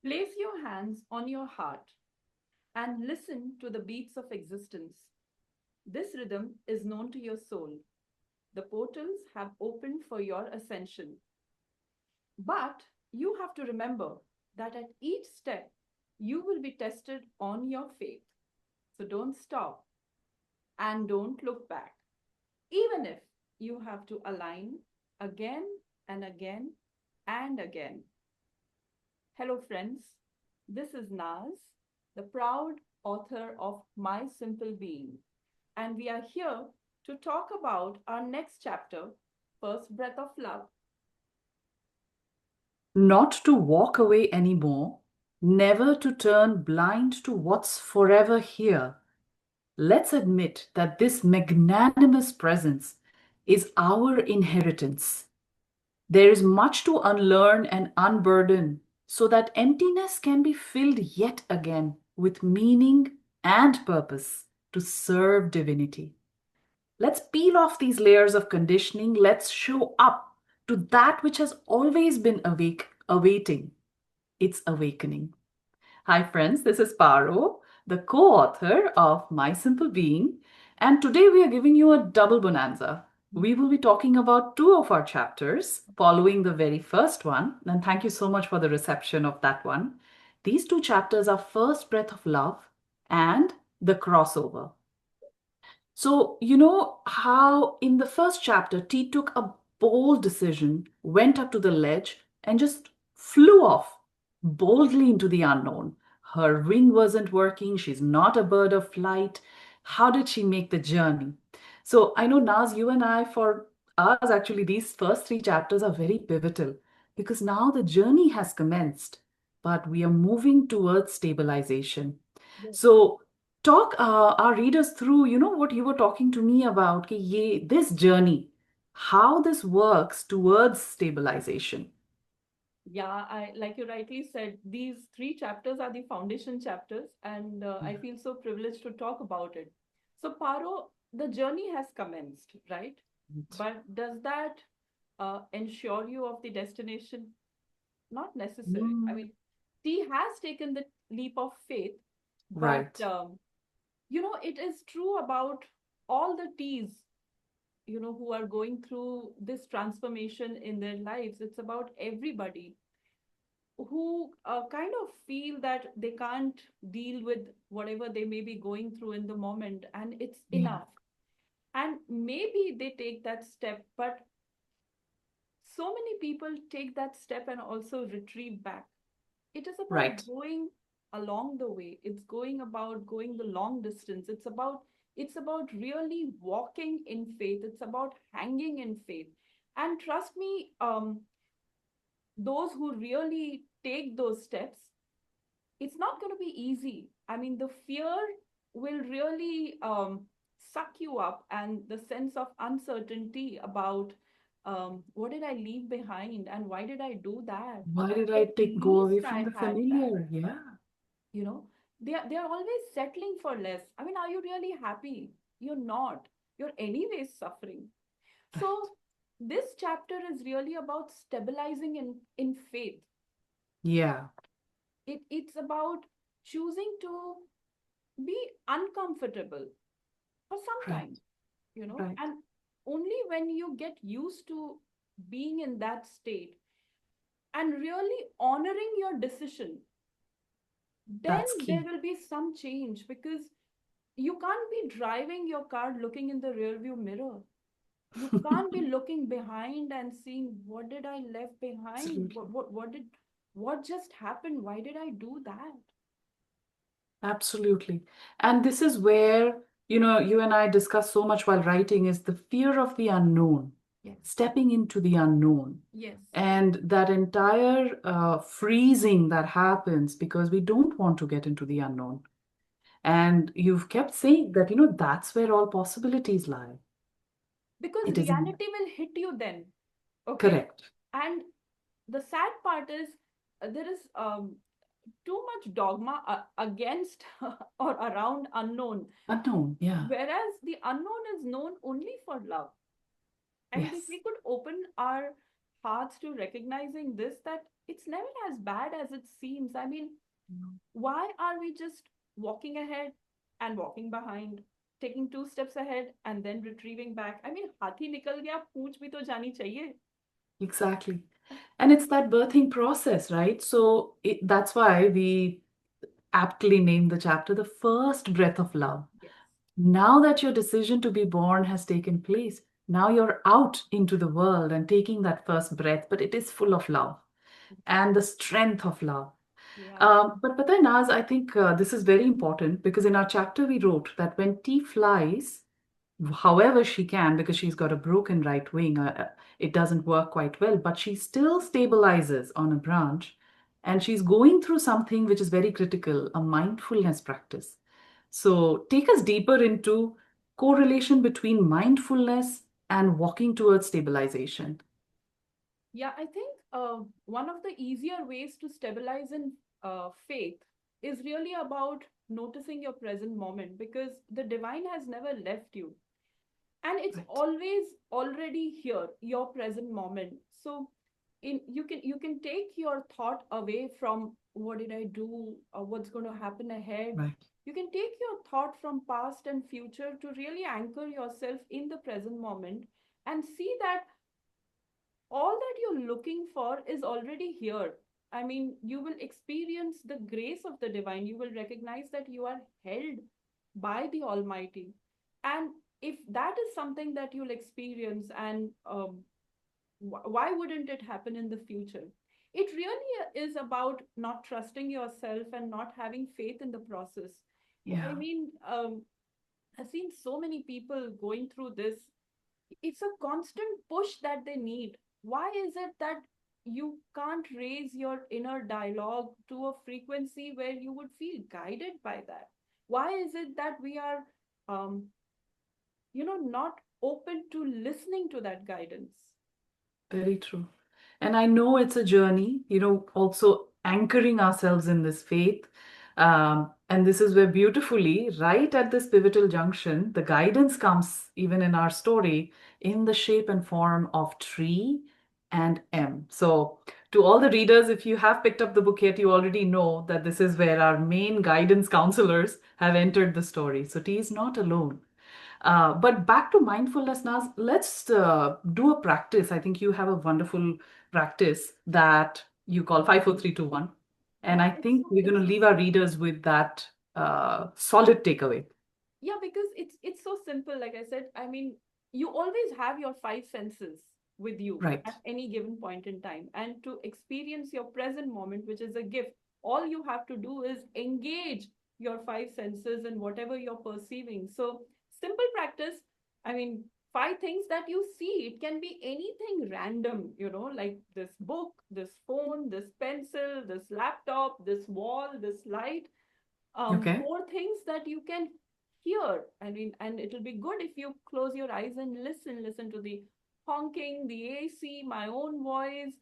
Place your hands on your heart and listen to the beats of existence. This rhythm is known to your soul. The portals have opened for your ascension. But you have to remember that at each step, you will be tested on your faith. So don't stop and don't look back, even if you have to align again and again and again. Hello, friends. This is Naz, the proud author of My Simple Being, and we are here to talk about our next chapter, First Breath of Love. Not to walk away anymore, never to turn blind to what's forever here. Let's admit that this magnanimous presence is our inheritance. There is much to unlearn and unburden so that emptiness can be filled yet again with meaning and purpose to serve divinity. Let's peel off these layers of conditioning. Let's show up to that which has always been awaiting its awakening. Hi, friends, this is Paro, the co author of My Simple Being, and today we are giving you a double bonanza. We will be talking about two of our chapters following the very first one, and thank you so much for the reception of that one. These two chapters are First Breath of Love and The Crossover. So, you know how in the first chapter, T took a bold decision, went up to the ledge, and just flew off boldly into the unknown. Her wing wasn't working. She's not a bird of flight. How did she make the journey? So, I know, Naz, you and I, for us, actually, these first three chapters are very pivotal because now the journey has commenced, but we are moving towards stabilization. Yes. So, talk our readers through, what you were talking to me about, this journey, how this works towards stabilization. Yeah, I like you rightly said, these three chapters are the foundation chapters, and I Yeah. feel so privileged to talk about it. So, Paro, the journey has commenced, right? Right. But does that ensure you of the destination? Not necessary. I Mm, mean, T has taken the leap of faith, but right. it is true about all the T's, who are going through this transformation in their lives. It's about everybody who kind of feel that they can't deal with whatever they may be going through in the moment and it's Yeah. enough. And maybe they take that step, but so many people take that step and also retrieve back. It is about Right. going along the way. It's going about going the long distance. It's about really walking in faith. It's about hanging in faith. And trust me, those who really take those steps, it's not going to be easy. I mean, the fear will really suck you up, and the sense of uncertainty about what did I leave behind and why did I do that? Why did I At take go away least from I the had that. familiar? Yeah. You know, they are always settling for less. I mean, are you really happy? You're not. You're anyways suffering. So this chapter is really about stabilizing in faith. Yeah. It's about choosing to be uncomfortable for some Right. time, Right. and only when you get used to being in that state and really honoring your decision, then That's there key. will be some change, because you can't be driving your car looking in the rear view mirror. You can't be looking behind and seeing what did I left behind, Absolutely. what just happened, why did I do that. Absolutely. And this is where, you and I discuss so much while writing is the fear of the unknown, Yes. stepping into the unknown. Yes. And that entire freezing that happens because we don't want to get into the unknown. And you've kept saying that, that's where all possibilities lie. Because It is in reality will hit you then. Okay. correct. And the sad part is, there is too much dogma against or around unknown, Unknown. Yeah. whereas the unknown is known only for love. I mean, if Yes. we could open our path to recognizing this, that it's never as bad as it seems. I mean, why are we just walking ahead and walking behind, taking two steps ahead and then retrieving back? I mean, हाथी निकल गया, पूंछ भी तो जानी चाहिए. Exactly. And it's that birthing process, right? So that's why we aptly named the chapter The First Breath of Love. Yes. Now that your decision to be born has taken place, now you're out into the world and taking that first breath, but it is full of love and the strength of love. Yeah. But then, Naz, I think this is very important because in our chapter we wrote that when T flies, however she can, because she's got a broken right wing, it doesn't work quite well, but she still stabilizes on a branch, and she's going through something which is very critical, a mindfulness practice. So take us deeper into correlation between mindfulness and walking towards stabilization. Yeah, I think one of the easier ways to stabilize in faith is really about noticing your present moment, because the divine has never left you, and it's Right. always already here, your present moment. So you can take your thought away from what did I do, or what's going to happen ahead. Right. You can take your thought from past and future to really anchor yourself in the present moment and see that all that you're looking for is already here. I mean, you will experience the grace of the divine. You will recognize that you are held by the Almighty. And if that is something that you'll experience, and why wouldn't it happen in the future? It really is about not trusting yourself and not having faith in the process. I Yeah. mean, I've seen so many people going through this. It's a constant push that they need. Why is it that you can't raise your inner dialogue to a frequency where you would feel guided by that? Why is it that we are, um, not open to listening to that guidance? Very true. And I know it's a journey, also anchoring ourselves in this faith. And this is where beautifully, right at this pivotal junction, the guidance comes, even in our story, in the shape and form of tree and M. So, to all the readers, if you have picked up the book yet, you already know that this is where our main guidance counselors have entered the story. So, T is not alone. But back to mindfulness now, let's do a practice. I think you have a wonderful practice that you call 54321. And Yeah, I think we're going to leave our readers with that solid takeaway. yeah, because it's so simple. Like I said, I mean, you always have your five senses with you Right. at any given point in time, and to experience your present moment, which is a gift, all you have to do is engage your five senses and whatever you're perceiving. So simple practice. I mean, five things that you see. It can be anything random, like this book, this phone, this pencil, this laptop, this wall, this light. Okay. Four things that you can hear. I mean, and it'll be good if you close your eyes and listen to the honking, the AC, my own voice.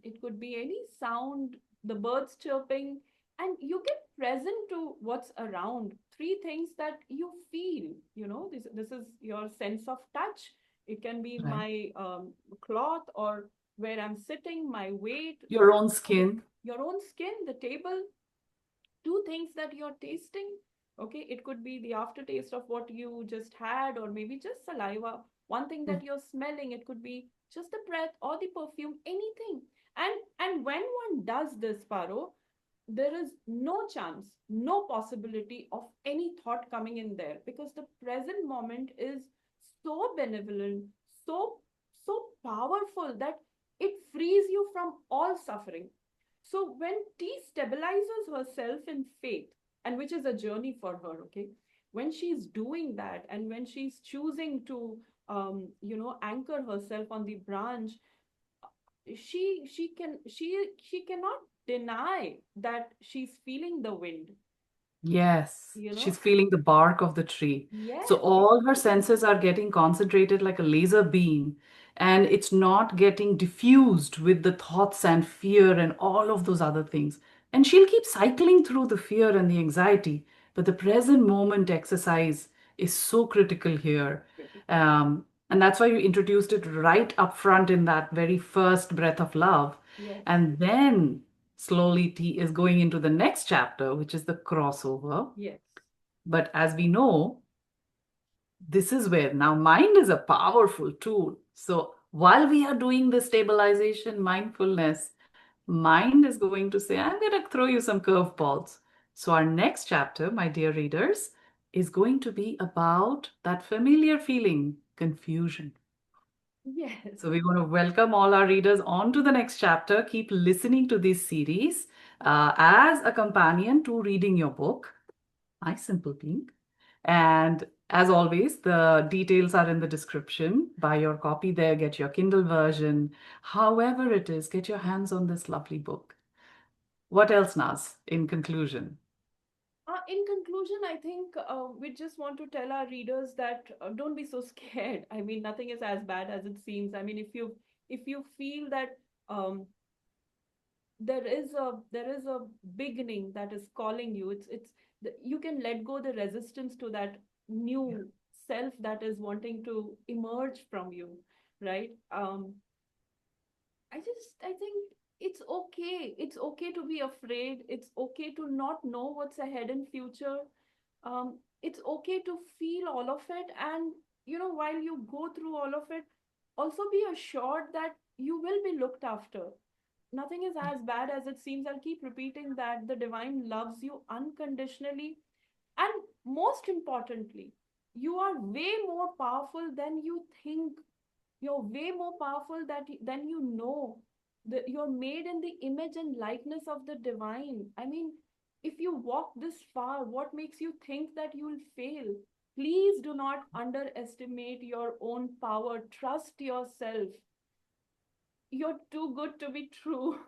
It could be any sound, the birds chirping, and you get present to what's around. Three things that you feel. This is your sense of touch. It can be Right. my cloth, or where I'm sitting, my weight, Your own skin. your own skin, the table. Two things that you're tasting. Okay, it could be the aftertaste of what you just had, or maybe just saliva. One thing Mm. that you're smelling, it could be just the breath or the perfume, anything. And when one does this, Paro, there is no chance, no possibility of any thought coming in there, because the present moment is so benevolent, so powerful, that it frees you from all suffering. So when T stabilizes herself in faith, and which is a journey for her, okay, when she's doing that, and when she's choosing to, anchor herself on the branch, she cannot deny that she's feeling the wind. Yes, You know, she's feeling the bark of the tree. So yes, all her senses are getting concentrated like a laser beam, and it's not getting diffused with the thoughts and fear and all of those other things. And she'll keep cycling through the fear and the anxiety. But the present moment exercise is so critical here. critical. And that's why you introduced it right up front in that very first breath of love. Yes. And then slowly T is going into the next chapter, which is the crossover. Yes. But as we know, this is where now mind is a powerful tool. So while we are doing the stabilization mindfulness, mind is going to say, I'm going to throw you some curveballs. So our next chapter, my dear readers, is going to be about that familiar feeling, confusion. Yes. So we want to welcome all our readers on to the next chapter. Keep listening to this series as a companion to reading your book, My Simple Being. And as always, the details are in the description. Buy your copy there, get your Kindle version. However it is, get your hands on this lovely book. What else, Naz, in conclusion? In conclusion, I think we just want to tell our readers that don't be so scared. I mean, nothing is as bad as it seems. I mean, if you feel that um, there is a beginning that is calling you, you can let go the resistance to that new self that is wanting to emerge from you, right? I think it's okay. It's okay to be afraid. It's okay to not know what's ahead in future. It's okay to feel all of it. And, while you go through all of it, also be assured that you will be looked after. Nothing is as bad as it seems. I'll keep repeating that the divine loves you unconditionally. And most importantly, you are way more powerful than you think. You're way more powerful than you know. You're made in the image and likeness of the divine. I mean, if you walk this far, what makes you think that you'll fail? Please do not underestimate your own power. Trust yourself. You're too good to be true.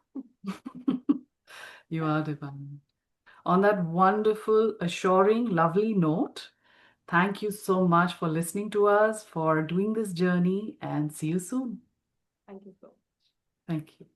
You are divine. On that wonderful, assuring, lovely note, thank you so much for listening to us, for doing this journey, and see you soon. Thank you so much. Thank you.